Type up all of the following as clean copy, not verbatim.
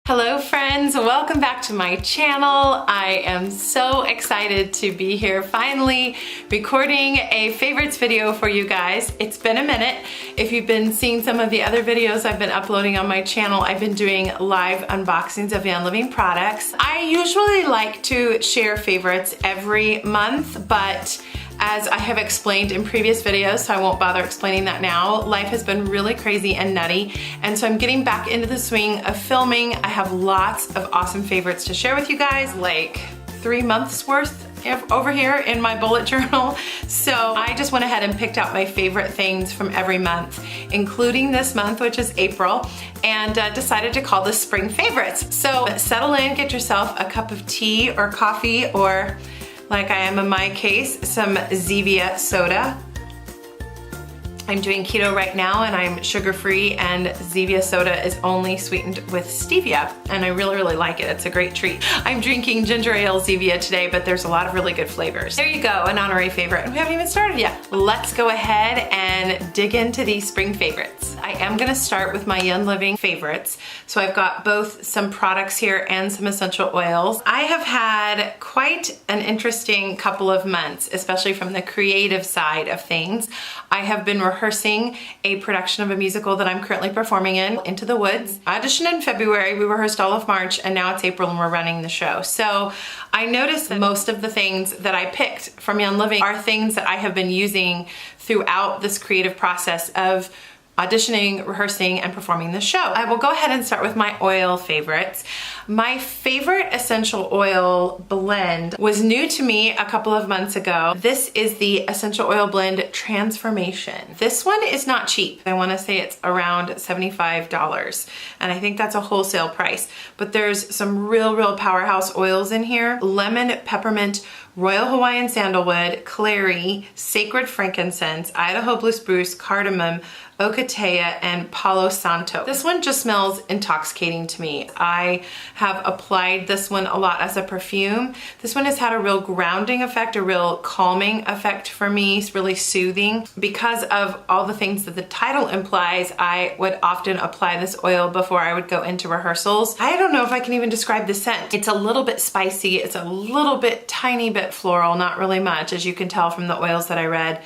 Hello friends, welcome back to my channel. I am so excited to be here finally recording a favorites video for you guys. It's been a minute. If you've been seeing some of the other videos I've been uploading on my channel, I've been doing live unboxings of Young Living products. I usually like to share favorites every month, but as I have explained in previous videos, so I won't bother explaining that now, life has been really crazy and nutty, and so I'm getting back into the swing of filming. I have lots of awesome favorites to share with you guys, like 3 months worth over here in my bullet journal. So I just went ahead and picked out my favorite things from every month, including this month, which is April, and decided to call this Spring Favorites. So settle in, get yourself a cup of tea or coffee, or like I am in my case, some Zevia soda. I'm doing keto right now and I'm sugar-free, and Zevia soda is only sweetened with stevia, and I really like it. It's a great treat. I'm drinking ginger ale Zevia today, but there's a lot of really good flavors. There you go, an honorary favorite, and we haven't even started yet. Let's go ahead and dig into these spring favorites. I am gonna start with my Young Living favorites. So I've got both some products here and some essential oils. I have had quite an interesting couple of months, especially from the creative side of things. I have been rehearsing a production of a musical that I'm currently performing in, Into the Woods. I auditioned in February, we rehearsed all of March, and now it's April and we're running the show. So I noticed that most of the things that I picked from Young Living are things that I have been using throughout this creative process of auditioning, rehearsing, and performing the show. I will go ahead and start with my oil favorites. My favorite essential oil blend was new to me a couple of months ago. This is the essential oil blend Transformation. This one is not cheap. I wanna say it's around $75, and I think that's a wholesale price. But there's some real powerhouse oils in here. Lemon, peppermint, Royal Hawaiian sandalwood, clary, sacred frankincense, Idaho blue spruce, cardamom, ocotea, and palo santo. This one just smells intoxicating to me. I have applied this one a lot as a perfume. This one has had a real grounding effect, a real calming effect for me. It's really soothing. Because of all the things that the title implies, I would often apply this oil before I would go into rehearsals. I don't know if I can even describe the scent. It's a little bit spicy. It's a little bit, tiny bit floral, not really much, as you can tell from the oils that I read.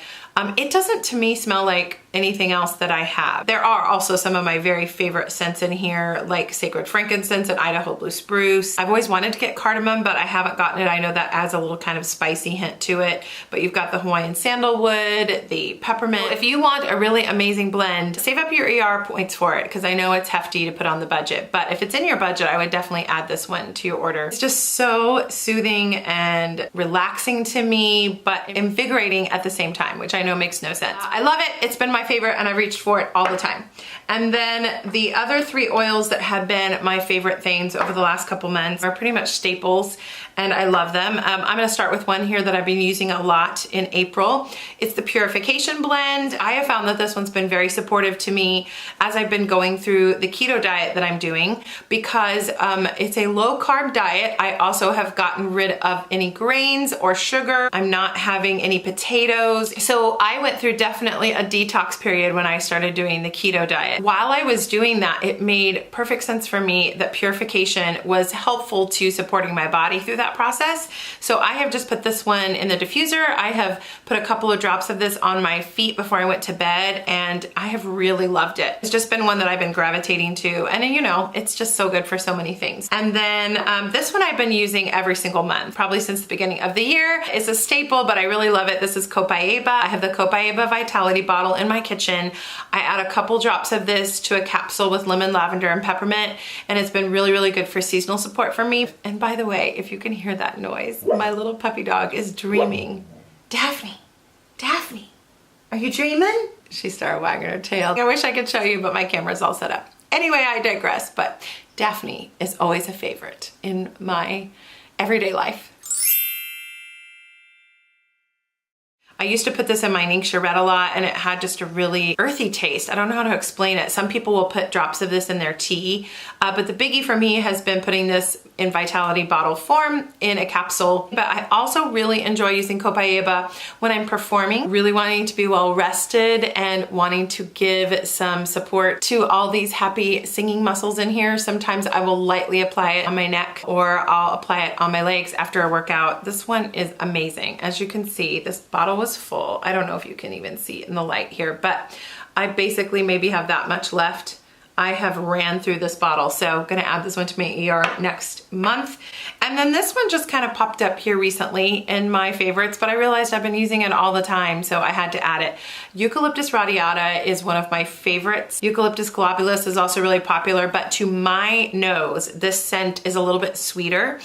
It doesn't to me smell like anything else that I have. There are also some of my very favorite scents in here, like sacred frankincense and Idaho blue spruce. I've always wanted to get cardamom, but I haven't gotten it. I know that adds a little kind of spicy hint to it, but you've got the Hawaiian sandalwood, the peppermint. If you want a really amazing blend, save up your ER points for it, because I know it's hefty to put on the budget, but if it's in your budget, I would definitely add this one to your order. It's just so soothing and relaxing to me, but invigorating at the same time, which I know makes no sense. I love it. It's been my favorite and I've reached for it all the time. And then the other 3 oils that have been my favorite things over the last couple months are pretty much staples, and I love them. I'm gonna start with one here that I've been using a lot in April. It's the Purification blend. I have found that this one's been very supportive to me as I've been going through the keto diet that I'm doing, because it's a low carb diet. I also have gotten rid of any grains or sugar. I'm not having any potatoes. So I went through definitely a detox period when I started doing the keto diet. While I was doing that, it made perfect sense for me that Purification was helpful to supporting my body through that process. So I have just put this one in the diffuser. I have put a couple of drops of this on my feet before I went to bed, and I have really loved it. It's just been one that I've been gravitating to, and you know, it's just so good for so many things. And then this one I've been using every single month, probably since the beginning of the year. It's a staple, but I really love it. This is Copaiba. I have the Copaiba Vitality bottle in my kitchen. I add a couple drops of this to a capsule with lemon, lavender, and peppermint, and it's been really good for seasonal support for me. And by the way, if you can hear that noise, my little puppy dog is dreaming. Daphne, Daphne, are you dreaming? She started wagging her tail. I wish I could show you, but my camera's all set up. Anyway, I digress, but Daphne is always a favorite in my everyday life. I used to put this in my Nincturette a lot, and it had just a really earthy taste. I don't know how to explain it. Some people will put drops of this in their tea, but the biggie for me has been putting this in Vitality bottle form in a capsule. But I also really enjoy using copaiba when I'm performing, really wanting to be well rested and wanting to give some support to all these happy singing muscles in here. Sometimes I will lightly apply it on my neck, or I'll apply it on my legs after a workout. This one is amazing. As you can see, this bottle was full. I don't know if you can even see it in the light here, but I basically maybe have that much left. I have ran through this bottle, so I'm gonna add this one to my ER next month. And then this one just kind of popped up here recently in my favorites, but I realized I've been using it all the time, so I had to add it. Eucalyptus radiata is one of my favorites. Eucalyptus globulus is also really popular, but to my nose, this scent is a little bit sweeter.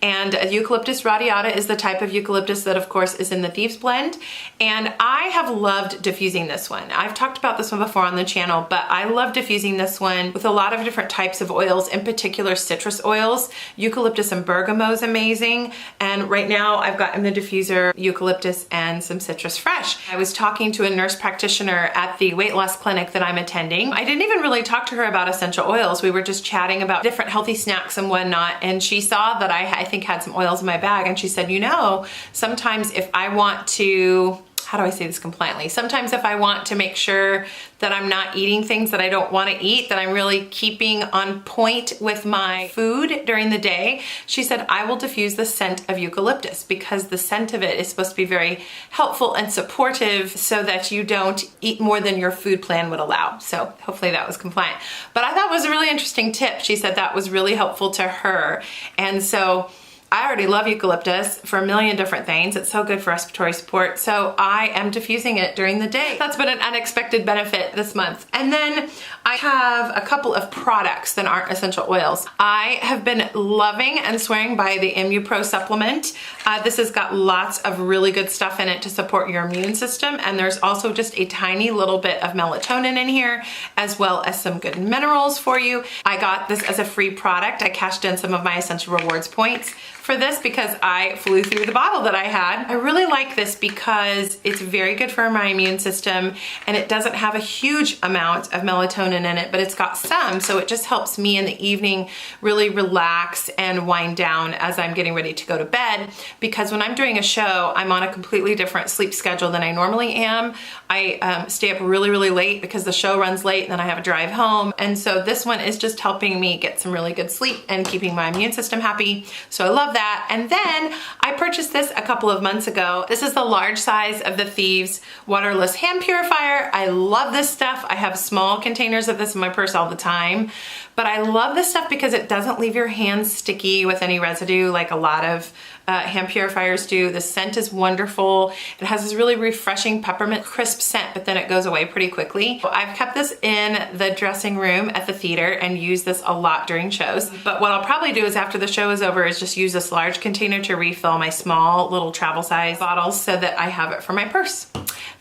And Eucalyptus radiata is the type of eucalyptus that of course is in the Thieves Blend. And I have loved diffusing this one. I've talked about this one before on the channel, but I love diffusing this one with a lot of different types of oils, in particular citrus oils. Eucalyptus and bergamot is amazing. And right now I've got in the diffuser eucalyptus and some citrus fresh. I was talking to a nurse practitioner at the weight loss clinic that I'm attending. I didn't even really talk to her about essential oils. We were just chatting about different healthy snacks and whatnot. And she saw that I think had some oils in my bag, and she said, you know, sometimes if I want to, how do I say this compliantly? Sometimes if I want to make sure that I'm not eating things that I don't want to eat, that I'm really keeping on point with my food during the day, she said, I will diffuse the scent of eucalyptus, because the scent of it is supposed to be very helpful and supportive so that you don't eat more than your food plan would allow. So hopefully that was compliant. But I thought it was a really interesting tip. She said that was really helpful to her. And so I already love eucalyptus for a million different things. It's so good for respiratory support. So I am diffusing it during the day. That's been an unexpected benefit this month. And then I have a couple of products that aren't essential oils. I have been loving and swearing by the ImmuPro supplement. This has got lots of really good stuff in it to support your immune system. And there's also just a tiny little bit of melatonin in here, as well as some good minerals for you. I got this as a free product. I cashed in some of my Essential Rewards points for this because I flew through the bottle that I had. I really like this because it's very good for my immune system, and it doesn't have a huge amount of melatonin in it, but it's got some, so it just helps me in the evening really relax and wind down as I'm getting ready to go to bed, because when I'm doing a show, I'm on a completely different sleep schedule than I normally am. I stay up really, really late because the show runs late, and then I have a drive home, and so this one is just helping me get some really good sleep and keeping my immune system happy, so I love that. And then I purchased this a couple of months ago. This is the large size of the Thieves waterless hand purifier. I love this stuff. I have small containers of this in my purse all the time, but I love this stuff because it doesn't leave your hands sticky with any residue like a lot of hand purifiers do. The scent is wonderful. It has this really refreshing peppermint crisp scent, but then it goes away pretty quickly. I've kept this in the dressing room at the theater and use this a lot during shows. But what I'll probably do is after the show is over is just use this large container to refill my small little travel size bottles so that I have it for my purse.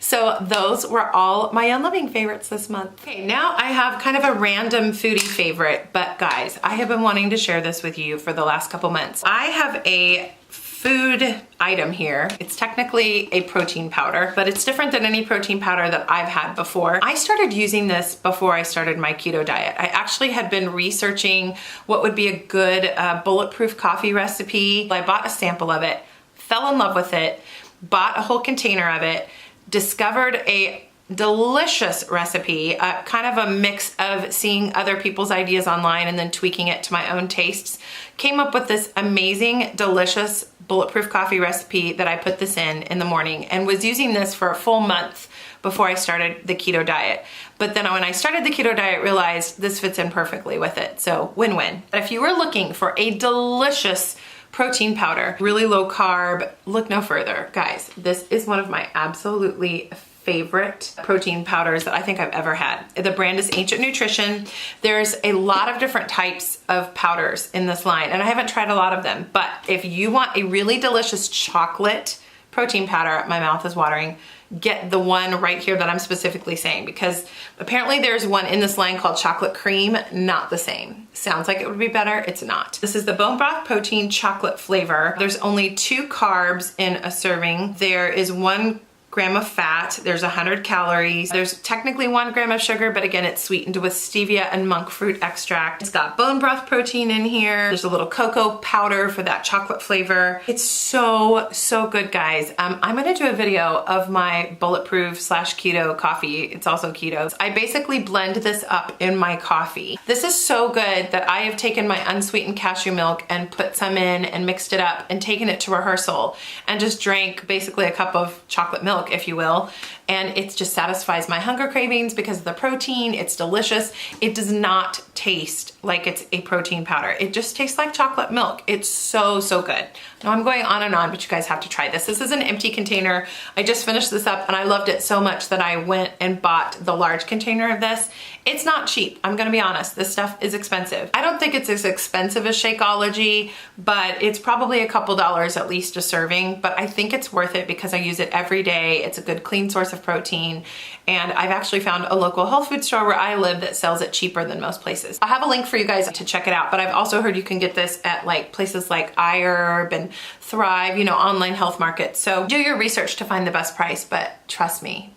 So those were all my Unloving favorites this month. Okay, now I have kind of a random foodie favorite, but guys, I have been wanting to share this with you for the last couple months. I have a food item here. It's technically a protein powder, but it's different than any protein powder that I've had before. I started using this before I started my keto diet. I actually had been researching what would be a good bulletproof coffee recipe. I bought a sample of it, fell in love with it, bought a whole container of it, discovered a delicious recipe, kind of a mix of seeing other people's ideas online and then tweaking it to my own tastes. Came up with this amazing, delicious bulletproof coffee recipe that I put this in the morning, and was using this for a full month before I started the keto diet. But then when I started the keto diet, realized this fits in perfectly with it. So win-win. But if you were looking for a delicious protein powder, really low carb, look no further. Guys, this is one of my absolutely favorite protein powders that I think I've ever had. The brand is Ancient Nutrition. There's a lot of different types of powders in this line, and I haven't tried a lot of them, but if you want a really delicious chocolate protein powder, my mouth is watering, get the one right here that I'm specifically saying, because apparently there's one in this line called chocolate cream, not the same. Sounds like it would be better, it's not. This is the bone broth protein chocolate flavor. There's only 2 carbs in a serving. There is 1 gram of fat. There's 100 calories. There's technically 1 gram of sugar, but again, it's sweetened with stevia and monk fruit extract. It's got bone broth protein in here. There's a little cocoa powder for that chocolate flavor. It's so, so good, guys. I'm gonna do a video of my bulletproof / keto coffee. It's also keto. I basically blend this up in my coffee. This is so good that I have taken my unsweetened cashew milk and put some in and mixed it up and taken it to rehearsal and just drank basically a cup of chocolate milk, if you will. And it just satisfies my hunger cravings because of the protein. It's delicious. It does not taste like it's a protein powder. It just tastes like chocolate milk. It's so, so good. Now I'm going on and on, but you guys have to try this. This is an empty container. I just finished this up and I loved it so much that I went and bought the large container of this. It's not cheap. I'm gonna be honest. This stuff is expensive. I don't think it's as expensive as Shakeology, but it's probably a couple dollars at least a serving, but I think it's worth it because I use it every day. It's a good clean source of protein. And I've actually found a local health food store where I live that sells it cheaper than most places. I'll have a link for you guys to check it out, but I've also heard you can get this at like places like iHerb and Thrive, you know, online health markets. So do your research to find the best price, but trust me,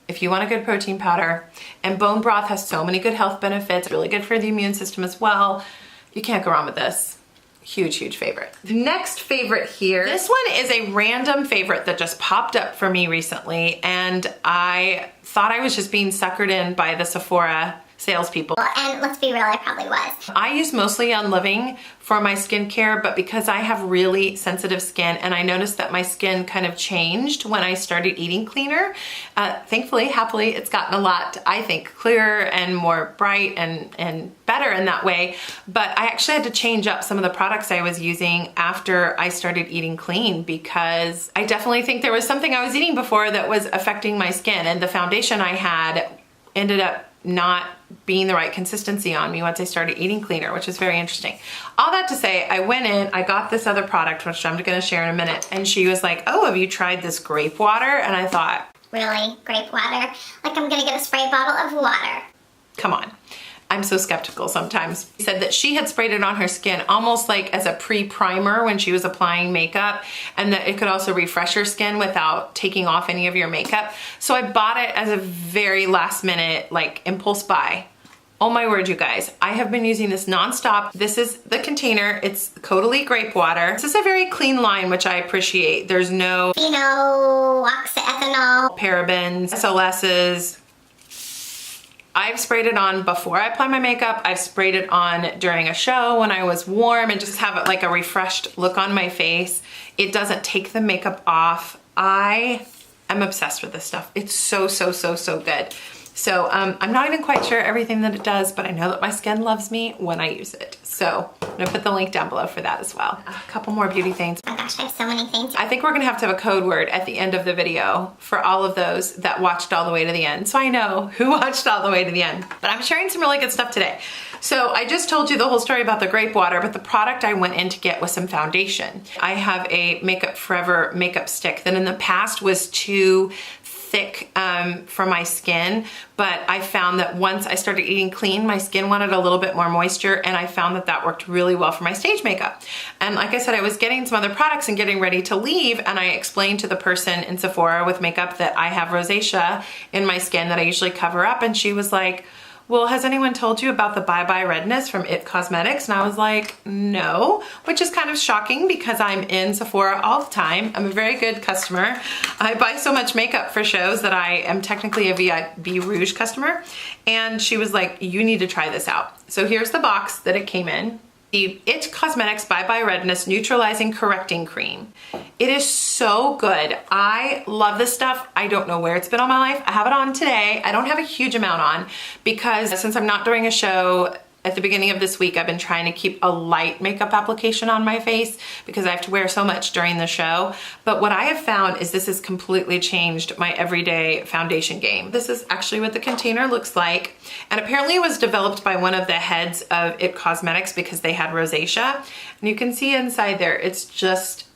if you want a good protein powder, and bone broth has so many good health benefits, really good for the immune system as well, you can't go wrong with this. Huge, huge favorite. The next favorite here, this one is a random favorite that just popped up for me recently, and I thought I was just being suckered in by the Sephora salespeople. And let's be real, I probably was. I use mostly Unliving for my skincare, but because I have really sensitive skin and I noticed that my skin kind of changed when I started eating cleaner, thankfully, happily, it's gotten a lot, I think, clearer and more bright and better in that way. But I actually had to change up some of the products I was using after I started eating clean because I definitely think there was something I was eating before that was affecting my skin, and the foundation I had ended up not being the right consistency on me once I started eating cleaner, which is very interesting. All that to say, I went in, I got this other product, which I'm gonna share in a minute, and she was like, oh, have you tried this grape water? And I thought, really? Grape water? Like I'm gonna get a spray bottle of water. Come on. I'm so skeptical sometimes. She said that she had sprayed it on her skin almost like as a pre-primer when she was applying makeup, and that it could also refresh her skin without taking off any of your makeup. So I bought it as a very last minute, like, impulse buy. Oh my word, you guys. I have been using this nonstop. This is the container. It's Caudalie grape water. This is a very clean line, which I appreciate. There's no phenoxyethanol, parabens, SLSs. I've sprayed it on before I apply my makeup. I've sprayed it on during a show when I was warm and just have it like a refreshed look on my face. It doesn't take the makeup off. I am obsessed with this stuff. It's so, so, so, so good. So I'm not even quite sure everything that it does, but I know that my skin loves me when I use it. So I'm gonna put the link down below for that as well. A couple more beauty things. Oh my gosh, I have so many things. I think we're gonna have to have a code word at the end of the video for all of those that watched all the way to the end. So I know who watched all the way to the end. But I'm sharing some really good stuff today. So I just told you the whole story about the grape water, but the product I went in to get was some foundation. I have a Makeup Forever makeup stick that in the past was too thick for my skin, but I found that once I started eating clean, my skin wanted a little bit more moisture, and I found that that worked really well for my stage makeup. And like I said, I was getting some other products and getting ready to leave, and I explained to the person in Sephora with makeup that I have rosacea in my skin that I usually cover up, and she was like, well, has anyone told you about the Bye Bye Redness from IT Cosmetics? And I was like, no, which is kind of shocking because I'm in Sephora all the time. I'm a very good customer. I buy so much makeup for shows that I am technically a VIP Rouge customer. And she was like, you need to try this out. So here's the box that it came in. The IT Cosmetics Bye Bye Redness Neutralizing Correcting Cream. It is so good. I love this stuff. I don't know where it's been all my life. I have it on today. I don't have a huge amount on because since I'm not doing a show at the beginning of this week, I've been trying to keep a light makeup application on my face because I have to wear so much during the show. But what I have found is this has completely changed my everyday foundation game. This is actually what the container looks like. And apparently it was developed by one of the heads of IT Cosmetics because they had rosacea. And you can see inside there, it's just,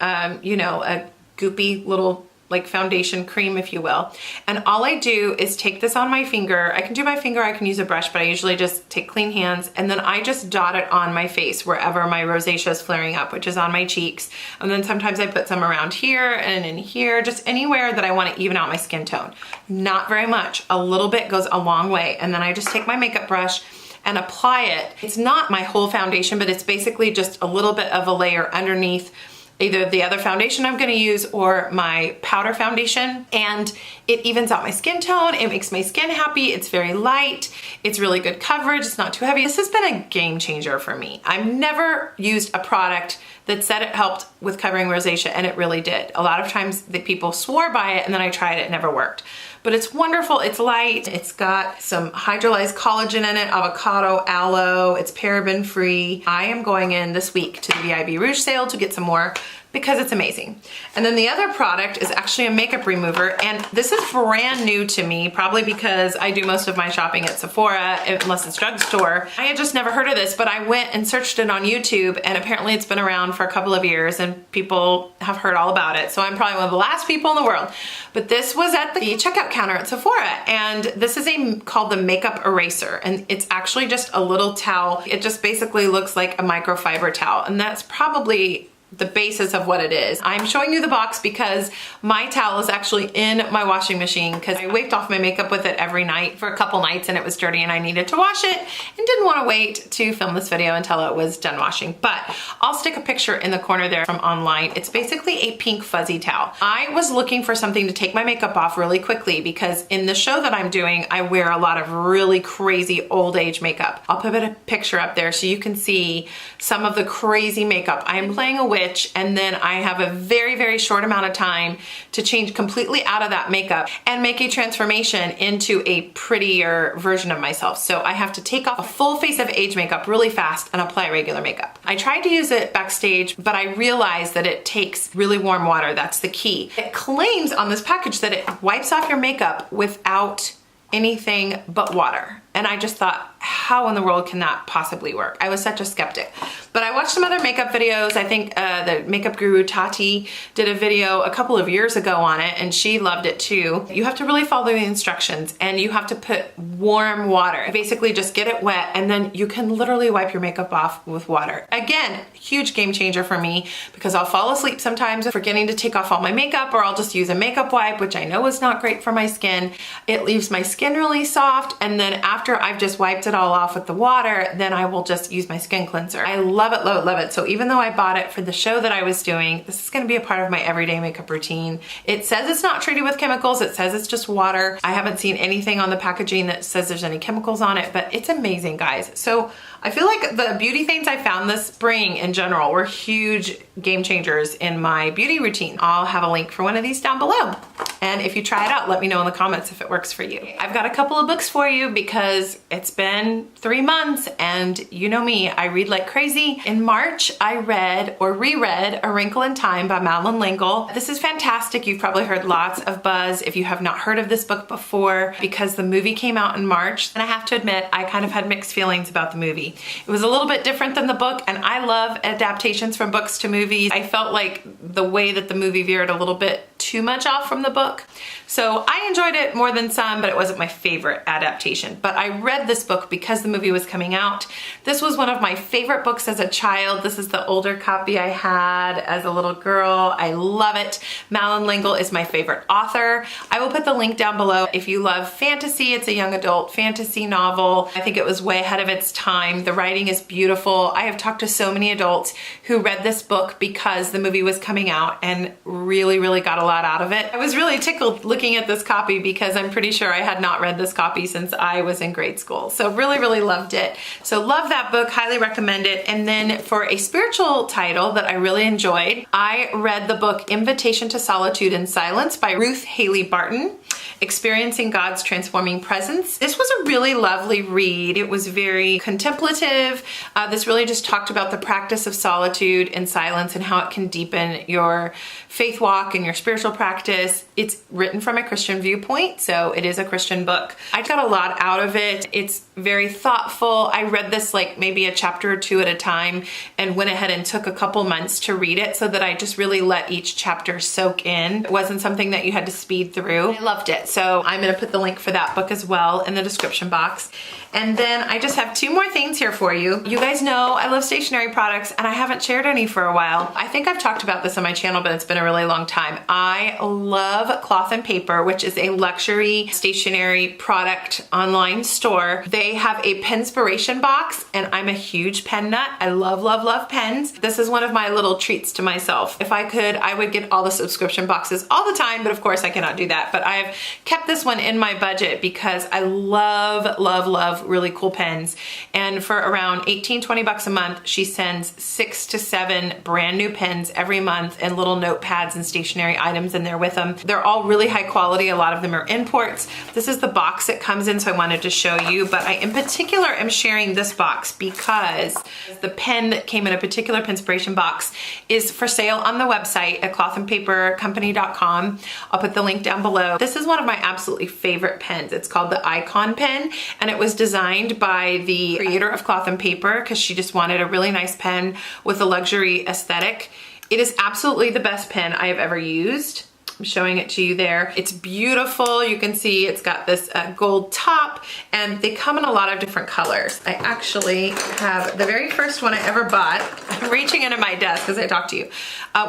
you know, a goopy little like foundation cream, if you will. And all I do is take this on my finger. I can do my finger, I can use a brush, but I usually just take clean hands, and then I just dot it on my face wherever my rosacea is flaring up, which is on my cheeks. And then sometimes I put some around here and in here, just anywhere that I want to even out my skin tone. Not very much. A little bit goes a long way. And then I just take my makeup brush and apply it. It's not my whole foundation, but it's basically just a little bit of a layer underneath either the other foundation I'm gonna use or my powder foundation, and it evens out my skin tone. It makes my skin happy. It's very light. It's really good coverage. It's not too heavy. This has been a game changer for me. I've never used a product that said it helped with covering rosacea, and it really did. A lot of times the people swore by it, and then I tried it, it never worked. But it's wonderful, it's light, it's got some hydrolyzed collagen in it, avocado, aloe, it's paraben free. I am going in this week to the VIB Rouge sale to get some more because it's amazing. And then the other product is actually a makeup remover, and this is brand new to me, probably because I do most of my shopping at Sephora, unless it's drugstore. I had just never heard of this, but I went and searched it on YouTube, and apparently it's been around for a couple of years and people have heard all about it. So I'm probably one of the last people in the world. But this was at the checkout counter at Sephora, and this is called the Makeup Eraser, and it's actually just a little towel. It just basically looks like a microfiber towel, and that's probably the basis of what it is. I'm showing you the box because my towel is actually in my washing machine because I wiped off my makeup with it every night for a couple nights and it was dirty and I needed to wash it and didn't want to wait to film this video until it was done washing. But I'll stick a picture in the corner there from online. It's basically a pink fuzzy towel. I was looking for something to take my makeup off really quickly because in the show that I'm doing, I wear a lot of really crazy old age makeup. I'll put a picture up there so you can see some of the crazy makeup. I am playing a witch, and then I have a very, very short amount of time to change completely out of that makeup and make a transformation into a prettier version of myself. So I have to take off a full face of age makeup really fast and apply regular makeup. I tried to use it backstage, but I realized that it takes really warm water. That's the key. It claims on this package that it wipes off your makeup without anything but water. And I just thought, how in the world can that possibly work? I was such a skeptic. But I watched some other makeup videos. I think the makeup guru Tati did a video a couple of years ago on it, and she loved it too. You have to really follow the instructions, and you have to put warm water. Basically just get it wet, and then you can literally wipe your makeup off with water. Again, huge game changer for me because I'll fall asleep sometimes forgetting to take off all my makeup, or I'll just use a makeup wipe, which I know is not great for my skin. It leaves my skin really soft, and then after I've just wiped it all off with the water, then I will just use my skin cleanser. I love it, love it, love it. So even though I bought it for the show that I was doing, this is gonna be a part of my everyday makeup routine. It says it's not treated with chemicals. It says it's just water. I haven't seen anything on the packaging that says there's any chemicals on it, but it's amazing, guys. So I feel like the beauty things I found this spring in general were huge game changers in my beauty routine. I'll have a link for one of these down below. And if you try it out, let me know in the comments if it works for you. I've got a couple of books for you because it's been 3 months and you know me, I read like crazy. In March, I read or reread A Wrinkle in Time by Madeleine L'Engle. This is fantastic. You've probably heard lots of buzz if you have not heard of this book before because the movie came out in March. And I have to admit, I kind of had mixed feelings about the movie. It was a little bit different than the book, and I love adaptations from books to movies. I felt like the way that the movie veered a little bit too much off from the book. So I enjoyed it more than some, but it wasn't my favorite adaptation. But I read this book because the movie was coming out. This was one of my favorite books as a child. This is the older copy I had as a little girl. I love it. Madeleine L'Engle is my favorite author. I will put the link down below. If you love fantasy, it's a young adult fantasy novel. I think it was way ahead of its time. The writing is beautiful. I have talked to so many adults who read this book because the movie was coming out and really, really got a lot out of it. I was really tickled looking at this copy because I'm pretty sure I had not read this copy since I was in grade school. So really, really loved it. So love that book, highly recommend it. And then for a spiritual title that I really enjoyed, I read the book Invitation to Solitude and Silence by Ruth Haley Barton. Experiencing God's Transforming Presence. This was a really lovely read. It was very contemplative. This really just talked about the practice of solitude and silence and how it can deepen your faith walk and your spiritual spiritual practice. It's written from a Christian viewpoint, so it is a Christian book. I got a lot out of it. It's very thoughtful. I read this like maybe a chapter or two at a time and went ahead and took a couple months to read it so that I just really let each chapter soak in. It wasn't something that you had to speed through. I loved it. So I'm gonna put the link for that book as well in the description box. And then I just have two more things here for you. You guys know I love stationery products and I haven't shared any for a while. I think I've talked about this on my channel, but it's been a really long time. I love Cloth and Paper, which is a luxury stationery product online store. They have a Penspiration box and I'm a huge pen nut. I love, love, love pens. This is one of my little treats to myself. If I could, I would get all the subscription boxes all the time, but of course I cannot do that. But I've kept this one in my budget because I love, love, love really cool pens. And for around 18, 20 bucks a month, she sends 6 to 7 brand new pens every month and little notepads and stationery items in there with them. They're all really high quality. A lot of them are imports. This is the box it comes in, so I wanted to show you, but I in particular am sharing this box because the pen that came in a particular Penspiration box is for sale on the website at clothandpapercompany.com. I'll put the link down below. This is one of my absolutely favorite pens. It's called the Icon pen, and it was designed by the creator of Cloth and Paper because she just wanted a really nice pen with a luxury aesthetic. It is absolutely the best pen I have ever used. I'm showing it to you there. It's beautiful. You can see it's got this gold top and they come in a lot of different colors. I actually have the very first one I ever bought. I'm reaching into my desk as I talk to you.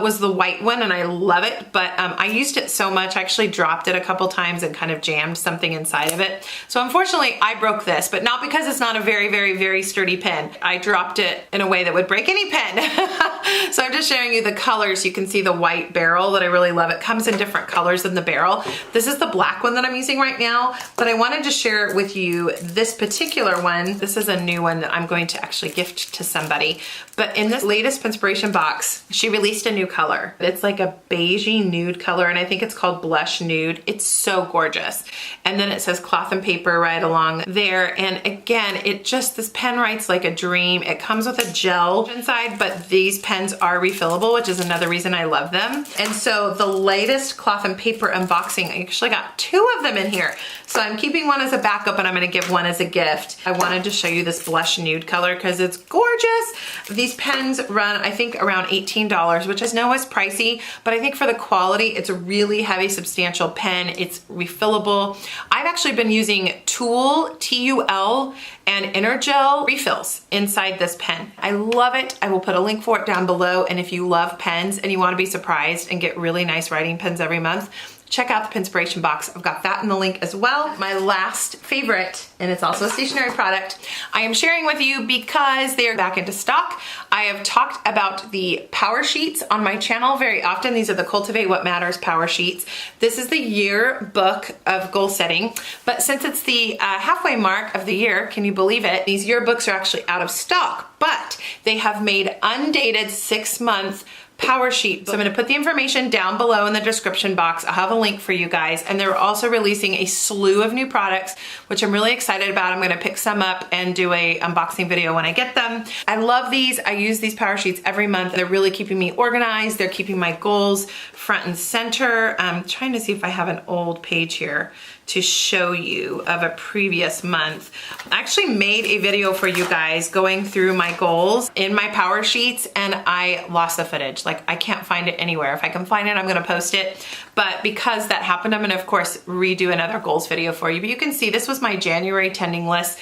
Was the white one and I love it, but I used it so much I actually dropped it a couple times and kind of jammed something inside of it. So unfortunately I broke this, but not because it's not a very, very, very sturdy pen. I dropped it in a way that would break any pen. So I'm just showing you the colors. You can see the white barrel that I really love. It comes in different colors in the barrel. This is the black one that I'm using right now, but I wanted to share with you this particular one. This is a new one that I'm going to actually gift to somebody. But in this latest Penspiration box, she released a new color. It's like a beigey nude color, and I think it's called Blush Nude. It's so gorgeous. And then it says Cloth and Paper right along there. And again, this pen writes like a dream. It comes with a gel inside, but these pens are refillable, which is another reason I love them. And so the latest Cloth and Paper unboxing, I actually got 2 of them in here. So I'm keeping one as a backup and I'm gonna give one as a gift. I wanted to show you this Blush Nude color because it's gorgeous. These pens run, I think, around $18, which I know is pricey, but I think for the quality, it's a really heavy, substantial pen. It's refillable. I've actually been using Tool, T-U-L, and Energel refills inside this pen. I love it. I will put a link for it down below. And if you love pens and you want to be surprised and get really nice writing pens every month, check out the Penspiration box. I've got that in the link as well. My last favorite, and it's also a stationery product, I am sharing with you because they are back into stock. I have talked about the power sheets on my channel very often. These are the Cultivate What Matters power sheets. This is the year book of goal setting, but since it's the halfway mark of the year, can you believe it? These yearbooks are actually out of stock, but they have made undated 6-month power sheet. So I'm going to put the information down below in the description box. I'll have a link for you guys. And they're also releasing a slew of new products, which I'm really excited about. I'm going to pick some up and do a unboxing video when I get them. I love these. I use these power sheets every month. They're really keeping me organized. They're keeping my goals front and center. I'm trying to see if I have an old page here to show you of a previous month. I actually made a video for you guys going through my goals in my power sheets and I lost the footage. Like I can't find it anywhere. If I can find it, I'm gonna post it. But because that happened, I'm gonna of course redo another goals video for you. But you can see this was my January tending list.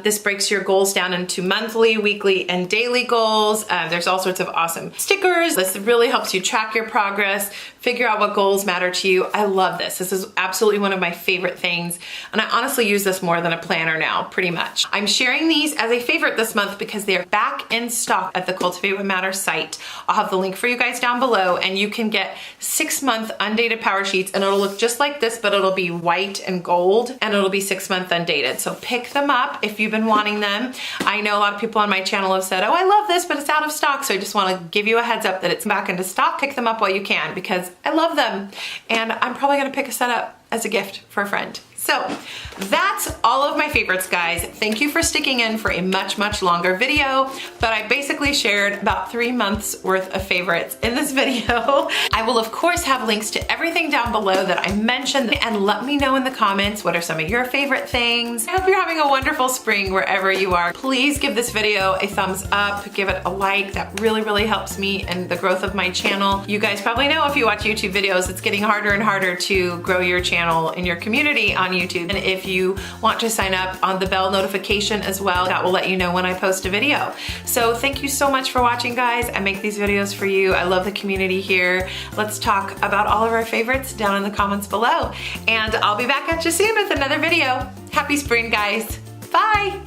This breaks your goals down into monthly, weekly, and daily goals. There's all sorts of awesome stickers. This really helps you track your progress, figure out what goals matter to you. I love this. This is absolutely one of my favorite things. And I honestly use this more than a planner now, pretty much. I'm sharing these as a favorite this month because they're back in stock at the Cultivate What Matters site. I'll have the link for you guys down below and you can get 6-month undated power sheets and it'll look just like this, but it'll be white and gold and it'll be 6-month undated. So pick them up if you've been wanting them. I know a lot of people on my channel have said, oh, I love this, but it's out of stock. So I just want to give you a heads up that it's back into stock. Pick them up while you can because I love them. And I'm probably gonna pick a set up as a gift for a friend. So that's all of my favorites, guys. Thank you for sticking in for a much, much longer video, but I basically shared about 3 months worth of favorites in this video. I will of course have links to everything down below that I mentioned, and let me know in the comments what are some of your favorite things. I hope you're having a wonderful spring wherever you are. Please give this video a thumbs up, give it a like. That really, really helps me and the growth of my channel. You guys probably know if you watch YouTube videos, it's getting harder and harder to grow your channel and your community on YouTube. And if you want to sign up on the bell notification as well, that will let you know when I post a video. So thank you so much for watching, guys. I make these videos for you. I love the community here. Let's talk about all of our favorites down in the comments below. And I'll be back at you soon with another video. Happy spring, guys. Bye.